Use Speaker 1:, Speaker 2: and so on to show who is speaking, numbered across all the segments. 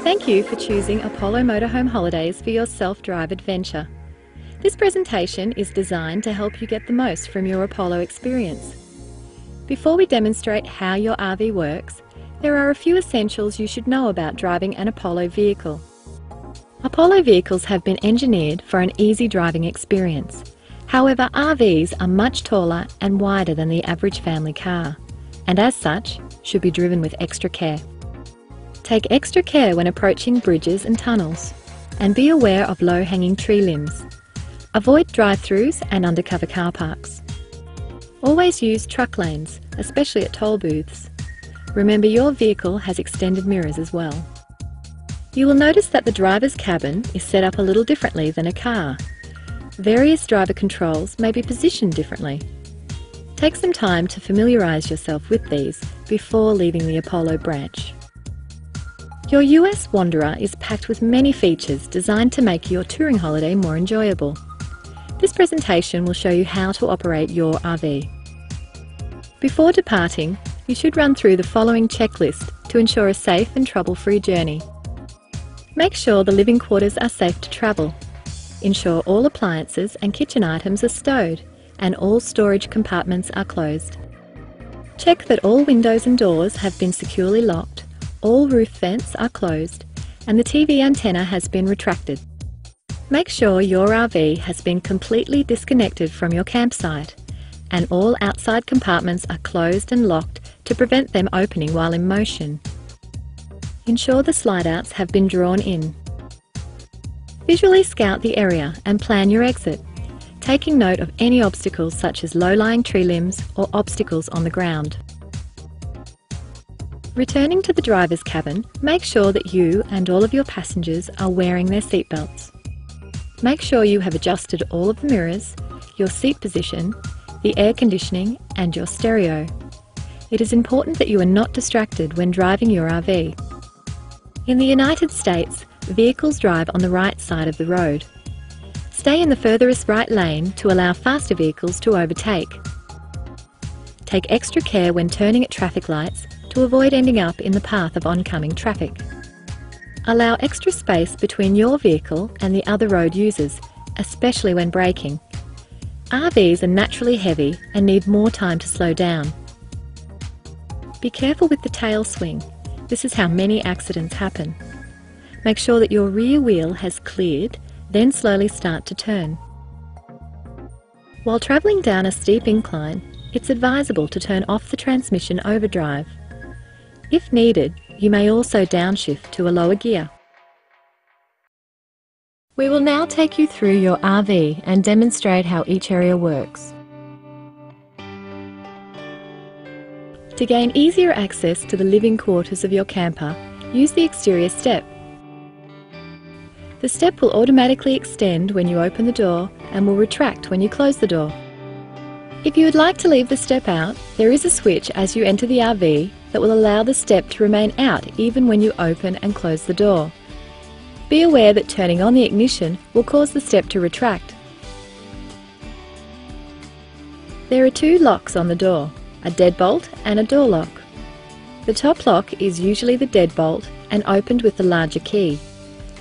Speaker 1: Thank you for choosing Apollo Motorhome Holidays for your self-drive adventure. This presentation is designed to help you get the most from your Apollo experience. Before we demonstrate how your RV works, there are a few essentials you should know about driving an Apollo vehicle. Apollo vehicles have been engineered for an easy driving experience. However, RVs are much taller and wider than the average family car, and as such, should be driven with extra care. Take extra care when approaching bridges and tunnels, and be aware of low-hanging tree limbs. Avoid drive-throughs and undercover car parks. Always use truck lanes, especially at toll booths. Remember, your vehicle has extended mirrors as well. You will notice that the driver's cabin is set up a little differently than a car. Various driver controls may be positioned differently. Take some time to familiarise yourself with these before leaving the Apollo branch. Your US Wanderer is packed with many features designed to make your touring holiday more enjoyable. This presentation will show you how to operate your RV. Before departing, you should run through the following checklist to ensure a safe and trouble-free journey. Make sure the living quarters are safe to travel. Ensure all appliances and kitchen items are stowed and all storage compartments are closed. Check that all windows and doors have been securely locked, all roof vents are closed, and the TV antenna has been retracted. Make sure your RV has been completely disconnected from your campsite, and all outside compartments are closed and locked to prevent them opening while in motion. Ensure the slide-outs have been drawn in. Visually scout the area and plan your exit, taking note of any obstacles such as low-lying tree limbs or obstacles on the ground. Returning to the driver's cabin, make sure that you and all of your passengers are wearing their seatbelts. Make sure you have adjusted all of the mirrors, your seat position, the air conditioning and your stereo. It is important that you are not distracted when driving your RV. In the United States, vehicles drive on the right side of the road. Stay in the furthest right lane to allow faster vehicles to overtake. Take extra care when turning at traffic lights to avoid ending up in the path of oncoming traffic. Allow extra space between your vehicle and the other road users, especially when braking. RVs are naturally heavy and need more time to slow down. Be careful with the tail swing. This is how many accidents happen. Make sure that your rear wheel has cleared, then slowly start to turn. While travelling down a steep incline, it's advisable to turn off the transmission overdrive. If needed, you may also downshift to a lower gear. We will now take you through your RV and demonstrate how each area works. To gain easier access to the living quarters of your camper, use the exterior step. The step will automatically extend when you open the door and will retract when you close the door. If you would like to leave the step out, there is a switch as you enter the RV that will allow the step to remain out even when you open and close the door. Be aware that turning on the ignition will cause the step to retract. There are two locks on the door, a deadbolt and a door lock. The top lock is usually the deadbolt and opened with the larger key.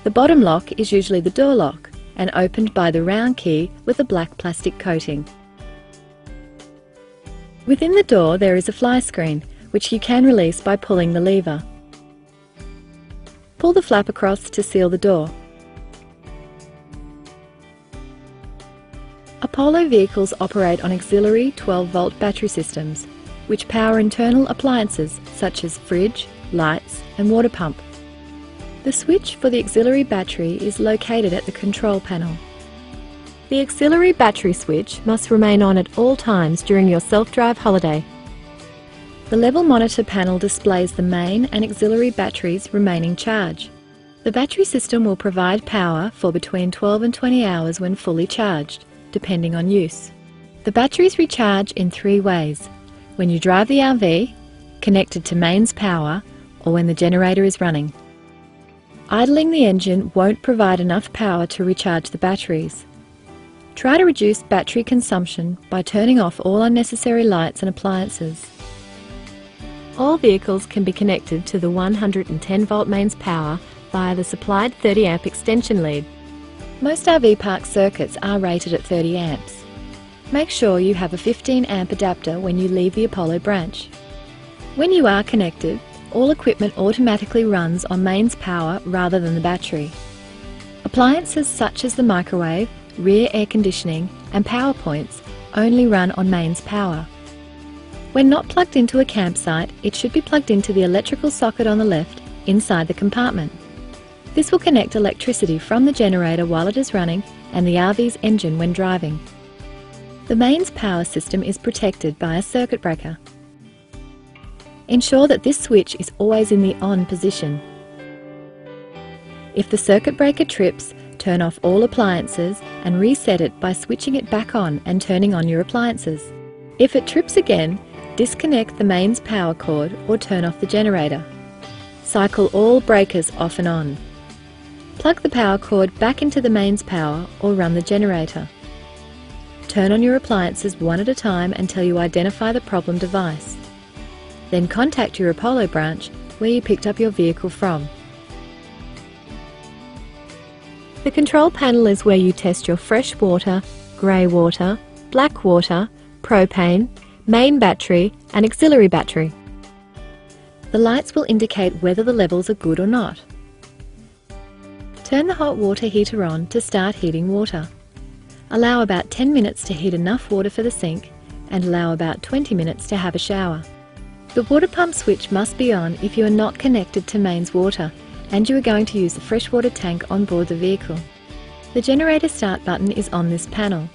Speaker 1: The bottom lock is usually the door lock and opened by the round key with a black plastic coating. Within the door there is a fly screen, which you can release by pulling the lever. Pull the flap across to seal the door. Apollo vehicles operate on auxiliary 12-volt battery systems, which power internal appliances such as fridge, lights and water pump. The switch for the auxiliary battery is located at the control panel. The auxiliary battery switch must remain on at all times during your self-drive holiday. The level monitor panel displays the main and auxiliary batteries' remaining charge. The battery system will provide power for between 12 and 20 hours when fully charged, depending on use. The batteries recharge in three ways: when you drive the RV, connected to mains power, or when the generator is running. Idling the engine won't provide enough power to recharge the batteries. Try to reduce battery consumption by turning off all unnecessary lights and appliances. All vehicles can be connected to the 110-volt mains power via the supplied 30 amp extension lead. Most RV park circuits are rated at 30 amps. Make sure you have a 15 amp adapter when you leave the Apollo branch. When you are connected, all equipment automatically runs on mains power rather than the battery. Appliances such as the microwave, rear air conditioning and power points only run on mains power. When not plugged into a campsite, it should be plugged into the electrical socket on the left inside the compartment. This will connect electricity from the generator while it is running and the RV's engine when driving. The mains power system is protected by a circuit breaker. Ensure that this switch is always in the on position. If the circuit breaker trips, turn off all appliances and reset it by switching it back on and turning on your appliances. If it trips again, disconnect the mains power cord or turn off the generator. Cycle all breakers off and on. Plug the power cord back into the mains power or run the generator. Turn on your appliances one at a time until you identify the problem device. Then contact your Apollo branch where you picked up your vehicle from. The control panel is where you test your fresh water, grey water, black water, propane, main battery and auxiliary battery. The lights will indicate whether the levels are good or not. Turn the hot water heater on to start heating water. Allow about 10 minutes to heat enough water for the sink and allow about 20 minutes to have a shower. The water pump switch must be on if you are not connected to mains water and you are going to use the freshwater tank on board the vehicle. The generator start button is on this panel.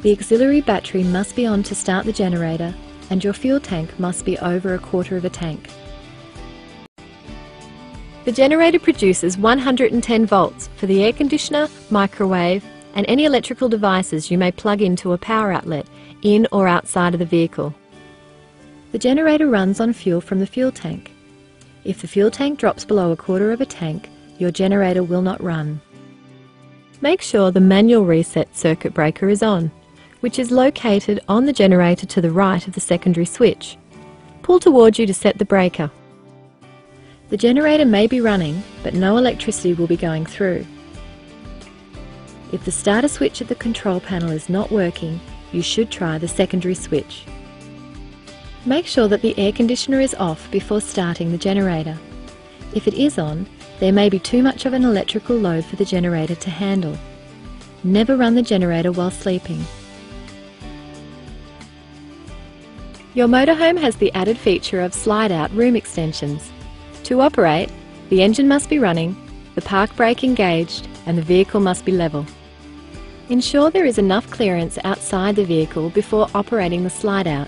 Speaker 1: The auxiliary battery must be on to start the generator and your fuel tank must be over a quarter of a tank. The generator produces 110 volts for the air conditioner, microwave and any electrical devices you may plug into a power outlet in or outside of the vehicle. The generator runs on fuel from the fuel tank. If the fuel tank drops below a quarter of a tank, your generator will not run. Make sure the manual reset circuit breaker is on, which is located on the generator to the right of the secondary switch. Pull towards you to set the breaker. The generator may be running, but no electricity will be going through. If the starter switch at the control panel is not working, you should try the secondary switch. Make sure that the air conditioner is off before starting the generator. If it is on, there may be too much of an electrical load for the generator to handle. Never run the generator while sleeping. Your motorhome has the added feature of slide-out room extensions. To operate, the engine must be running, the park brake engaged, and the vehicle must be level. Ensure there is enough clearance outside the vehicle before operating the slide-out.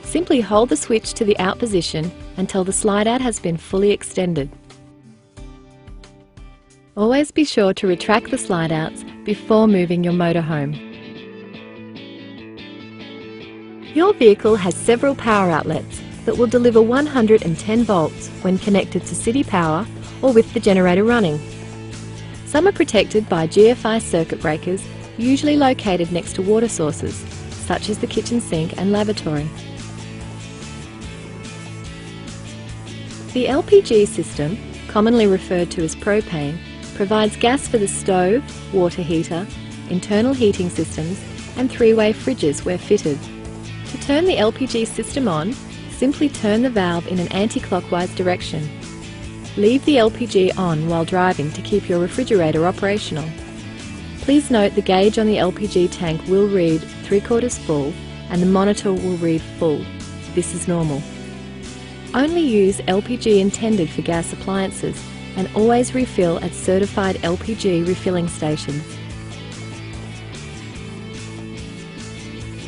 Speaker 1: Simply hold the switch to the out position until the slide-out has been fully extended. Always be sure to retract the slide-outs before moving your motorhome. Your vehicle has several power outlets that will deliver 110 volts when connected to city power or with the generator running. Some are protected by GFI circuit breakers, usually located next to water sources, such as the kitchen sink and lavatory. The LPG system, commonly referred to as propane, provides gas for the stove, water heater, internal heating systems and three-way fridges where fitted. To turn the LPG system on, simply turn the valve in an anti-clockwise direction. Leave the LPG on while driving to keep your refrigerator operational. Please note the gauge on the LPG tank will read 3/4 full and the monitor will read full. This is normal. Only use LPG intended for gas appliances and always refill at certified LPG refilling stations.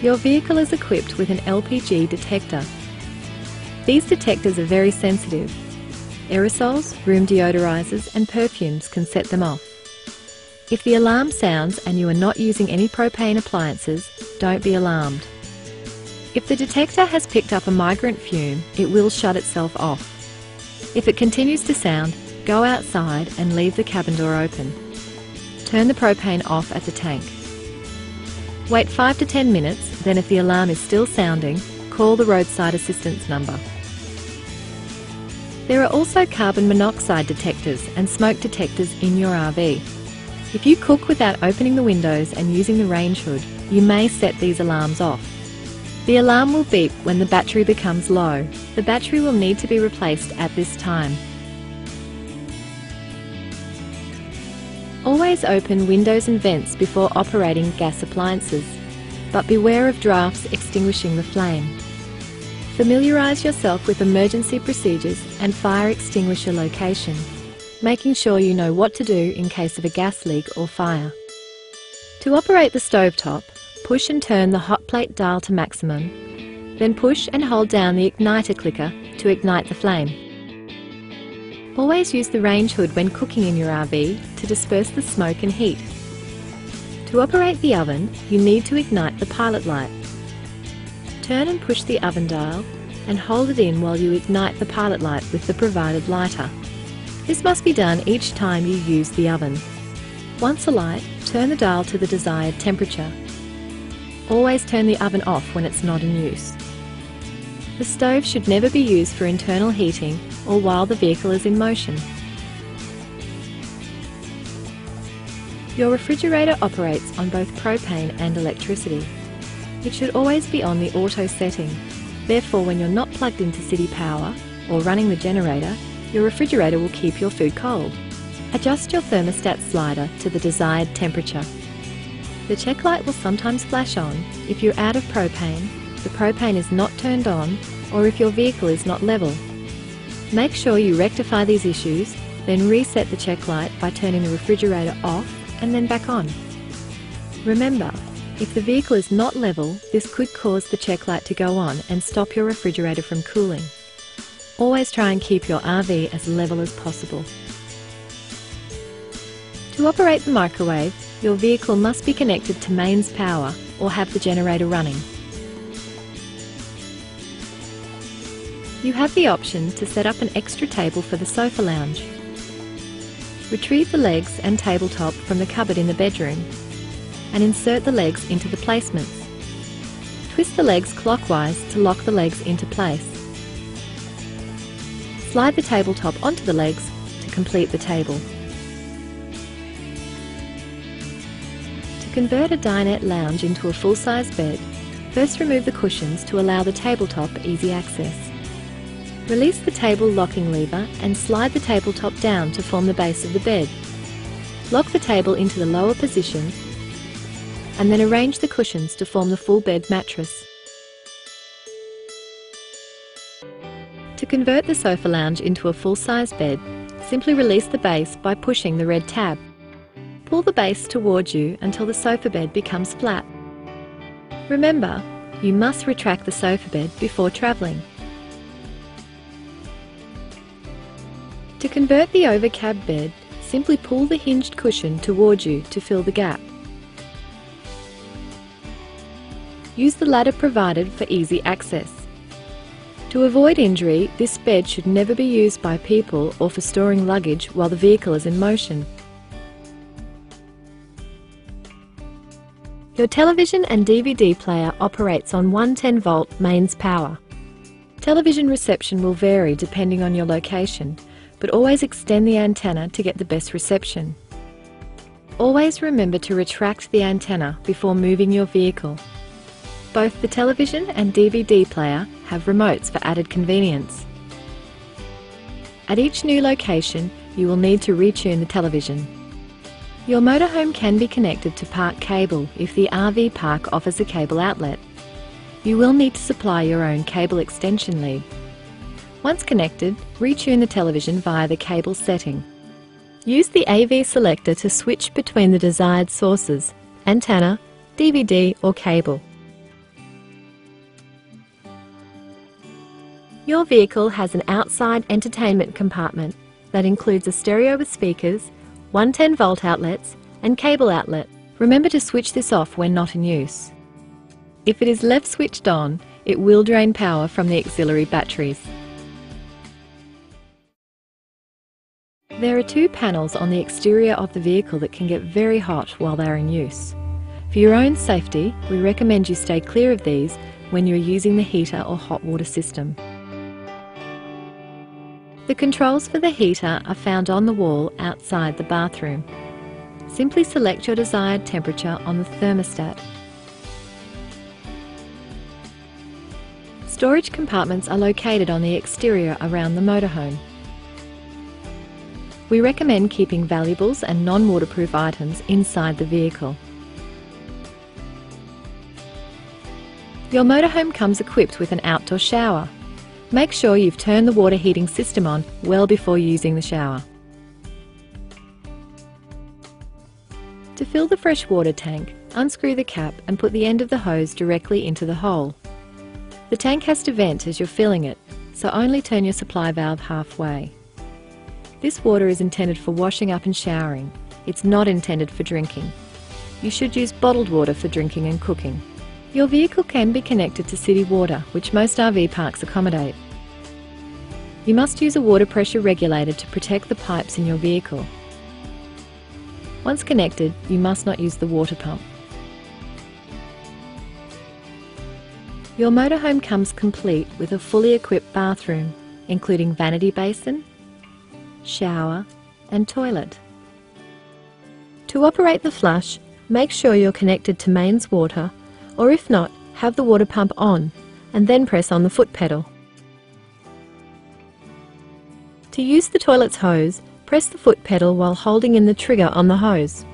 Speaker 1: Your vehicle is equipped with an LPG detector. These detectors are very sensitive. Aerosols, room deodorizers and perfumes can set them off. If the alarm sounds and you are not using any propane appliances, don't be alarmed. If the detector has picked up a migrant fume, it will shut itself off. If it continues to sound, go outside and leave the cabin door open. Turn the propane off at the tank. Wait 5 to 10 minutes, then if the alarm is still sounding, call the roadside assistance number. There are also carbon monoxide detectors and smoke detectors in your RV. If you cook without opening the windows and using the range hood, you may set these alarms off. The alarm will beep when the battery becomes low. The battery will need to be replaced at this time. Always open windows and vents before operating gas appliances, but beware of drafts extinguishing the flame. Familiarise yourself with emergency procedures and fire extinguisher location, making sure you know what to do in case of a gas leak or fire. To operate the stovetop, push and turn the hot plate dial to maximum, then push and hold down the igniter clicker to ignite the flame. Always use the range hood when cooking in your RV to disperse the smoke and heat. To operate the oven, you need to ignite the pilot light. Turn and push the oven dial and hold it in while you ignite the pilot light with the provided lighter. This must be done each time you use the oven. Once alight, turn the dial to the desired temperature. Always turn the oven off when it's not in use. The stove should never be used for internal heating or while the vehicle is in motion. Your refrigerator operates on both propane and electricity. It should always be on the auto setting. Therefore, when you're not plugged into city power or running the generator, your refrigerator will keep your food cold. Adjust your thermostat slider to the desired temperature. The check light will sometimes flash on if you're out of propane, the propane is not turned on, or if your vehicle is not level. Make sure you rectify these issues, then reset the check light by turning the refrigerator off and then back on. Remember, if the vehicle is not level, this could cause the check light to go on and stop your refrigerator from cooling. Always try and keep your RV as level as possible. To operate the microwave, your vehicle must be connected to mains power or have the generator running. You have the option to set up an extra table for the sofa lounge. Retrieve the legs and tabletop from the cupboard in the bedroom and insert the legs into the placements. Twist the legs clockwise to lock the legs into place. Slide the tabletop onto the legs to complete the table. To convert a dinette lounge into a full-size bed, first remove the cushions to allow the tabletop easy access. Release the table locking lever and slide the tabletop down to form the base of the bed. Lock the table into the lower position and then arrange the cushions to form the full bed mattress. To convert the sofa lounge into a full-size bed, simply release the base by pushing the red tab. Pull the base towards you until the sofa bed becomes flat. Remember, you must retract the sofa bed before travelling. To convert the overcab bed, simply pull the hinged cushion towards you to fill the gap. Use the ladder provided for easy access. To avoid injury, this bed should never be used by people or for storing luggage while the vehicle is in motion. Your television and DVD player operates on 110-volt mains power. Television reception will vary depending on your location, but always extend the antenna to get the best reception. Always remember to retract the antenna before moving your vehicle. Both the television and DVD player have remotes for added convenience. At each new location, you will need to retune the television. Your motorhome can be connected to park cable if the RV park offers a cable outlet. You will need to supply your own cable extension lead. Once connected, retune the television via the cable setting. Use the AV selector to switch between the desired sources, antenna, DVD or cable. Your vehicle has an outside entertainment compartment that includes a stereo with speakers, 110-volt outlets and cable outlet. Remember to switch this off when not in use. If it is left switched on, it will drain power from the auxiliary batteries. There are two panels on the exterior of the vehicle that can get very hot while they are in use. For your own safety, we recommend you stay clear of these when you're using the heater or hot water system. The controls for the heater are found on the wall outside the bathroom. Simply select your desired temperature on the thermostat. Storage compartments are located on the exterior around the motorhome. We recommend keeping valuables and non-waterproof items inside the vehicle. Your motorhome comes equipped with an outdoor shower. Make sure you've turned the water heating system on well before using the shower. To fill the fresh water tank, unscrew the cap and put the end of the hose directly into the hole. The tank has to vent as you're filling it, so only turn your supply valve halfway. This water is intended for washing up and showering. It's not intended for drinking. You should use bottled water for drinking and cooking. Your vehicle can be connected to city water, which most RV parks accommodate. You must use a water pressure regulator to protect the pipes in your vehicle. Once connected, you must not use the water pump. Your motorhome comes complete with a fully equipped bathroom, including vanity basin, shower and toilet. To operate the flush, make sure you're connected to mains water, or if not, have the water pump on and then press on the foot pedal. To use the toilet's hose, press the foot pedal while holding in the trigger on the hose.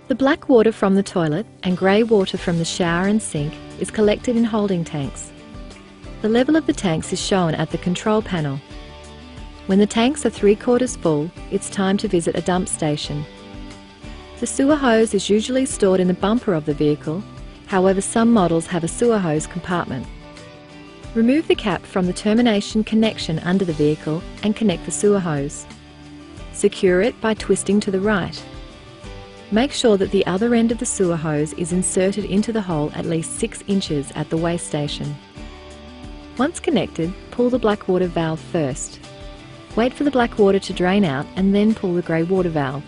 Speaker 1: The black water from the toilet and grey water from the shower and sink is collected in holding tanks. The level of the tanks is shown at the control panel. When the tanks are 3/4 full, it's time to visit a dump station. The sewer hose is usually stored in the bumper of the vehicle, however some models have a sewer hose compartment. Remove the cap from the termination connection under the vehicle and connect the sewer hose. Secure it by twisting to the right. Make sure that the other end of the sewer hose is inserted into the hole at least 6 inches at the waste station. Once connected, pull the black water valve first. Wait for the black water to drain out and then pull the grey water valve.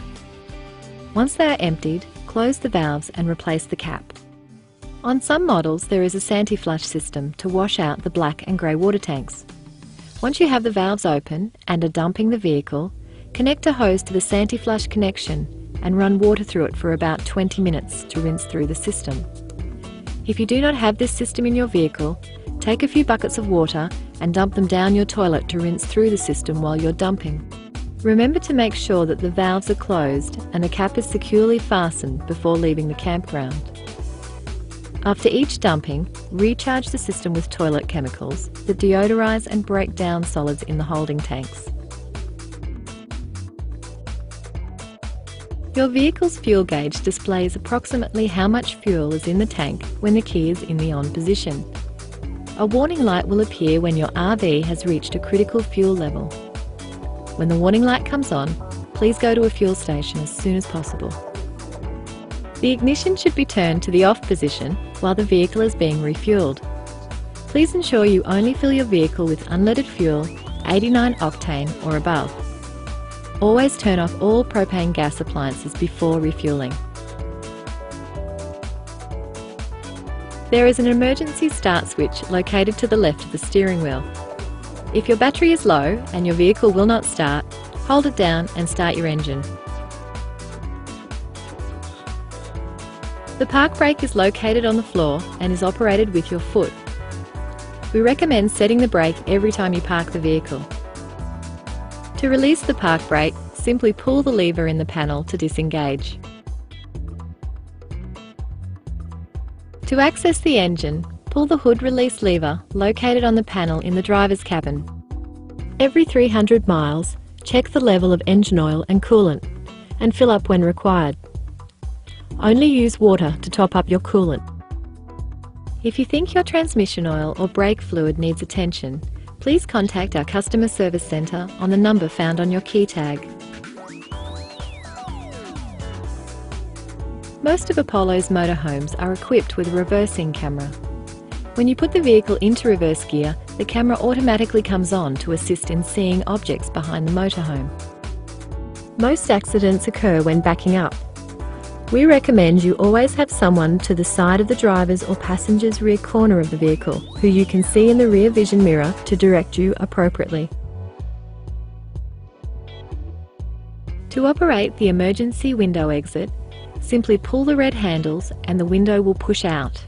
Speaker 1: Once they are emptied, close the valves and replace the cap. On some models there is a anti-flush system to wash out the black and grey water tanks. Once you have the valves open and are dumping the vehicle, connect a hose to the anti-flush connection and run water through it for about 20 minutes to rinse through the system. If you do not have this system in your vehicle, take a few buckets of water and dump them down your toilet to rinse through the system while you're dumping. Remember to make sure that the valves are closed and the cap is securely fastened before leaving the campground. After each dumping, recharge the system with toilet chemicals that deodorize and break down solids in the holding tanks. Your vehicle's fuel gauge displays approximately how much fuel is in the tank when the key is in the on position. A warning light will appear when your RV has reached a critical fuel level. When the warning light comes on, please go to a fuel station as soon as possible. The ignition should be turned to the off position while the vehicle is being refueled. Please ensure you only fill your vehicle with unleaded fuel, 89 octane or above. Always turn off all propane gas appliances before refueling. There is an emergency start switch located to the left of the steering wheel. If your battery is low and your vehicle will not start, hold it down and start your engine. The park brake is located on the floor and is operated with your foot. We recommend setting the brake every time you park the vehicle. To release the park brake, simply pull the lever in the panel to disengage. To access the engine, pull the hood release lever located on the panel in the driver's cabin. Every 300 miles, check the level of engine oil and coolant and fill up when required. Only use water to top up your coolant. If you think your transmission oil or brake fluid needs attention, please contact our customer service centre on the number found on your key tag. Most of Apollo's motorhomes are equipped with a reversing camera. When you put the vehicle into reverse gear, the camera automatically comes on to assist in seeing objects behind the motorhome. Most accidents occur when backing up. We recommend you always have someone to the side of the driver's or passenger's rear corner of the vehicle who you can see in the rear vision mirror to direct you appropriately. To operate the emergency window exit, simply pull the red handles and the window will push out.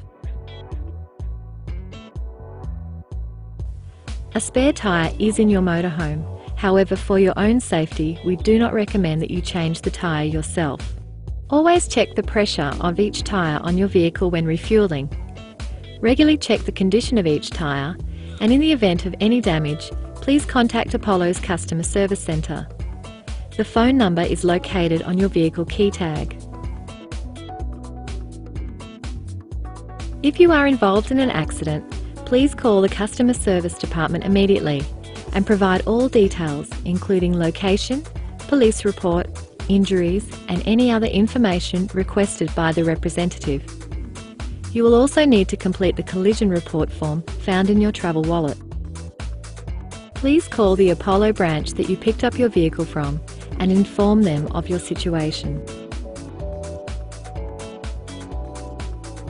Speaker 1: A spare tyre is in your motorhome. However, for your own safety, we do not recommend that you change the tyre yourself. Always check the pressure of each tyre on your vehicle when refuelling. Regularly check the condition of each tyre, and in the event of any damage, please contact Apollo's Customer Service Centre. The phone number is located on your vehicle key tag. If you are involved in an accident, please call the Customer Service Department immediately and provide all details, including location, police report, injuries, and any other information requested by the representative. You will also need to complete the collision report form found in your travel wallet. Please call the Apollo branch that you picked up your vehicle from and inform them of your situation.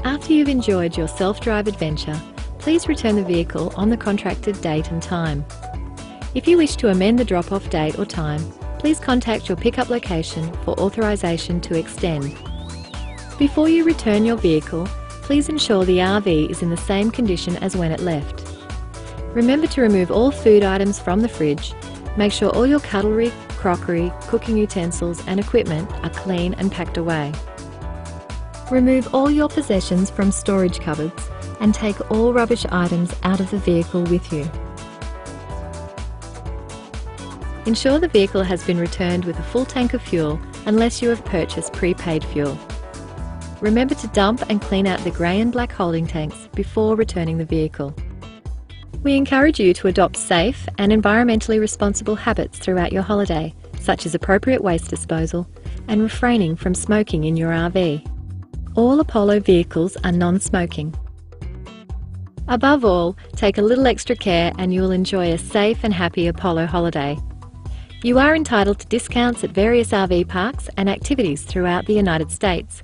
Speaker 1: After you've enjoyed your self-drive adventure, please return the vehicle on the contracted date and time. If you wish to amend the drop-off date or time, please contact your pickup location for authorisation to extend. Before you return your vehicle, please ensure the RV is in the same condition as when it left. Remember to remove all food items from the fridge. Make sure all your cutlery, crockery, cooking utensils and equipment are clean and packed away. Remove all your possessions from storage cupboards and take all rubbish items out of the vehicle with you. Ensure the vehicle has been returned with a full tank of fuel unless you have purchased prepaid fuel. Remember to dump and clean out the grey and black holding tanks before returning the vehicle. We encourage you to adopt safe and environmentally responsible habits throughout your holiday, such as appropriate waste disposal and refraining from smoking in your RV. All Apollo vehicles are non-smoking. Above all, take a little extra care and you will enjoy a safe and happy Apollo holiday. You are entitled to discounts at various RV parks and activities throughout the United States.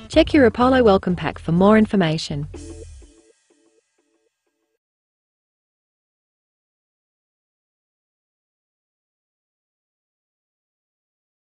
Speaker 1: Check your Apollo Welcome Pack for more information.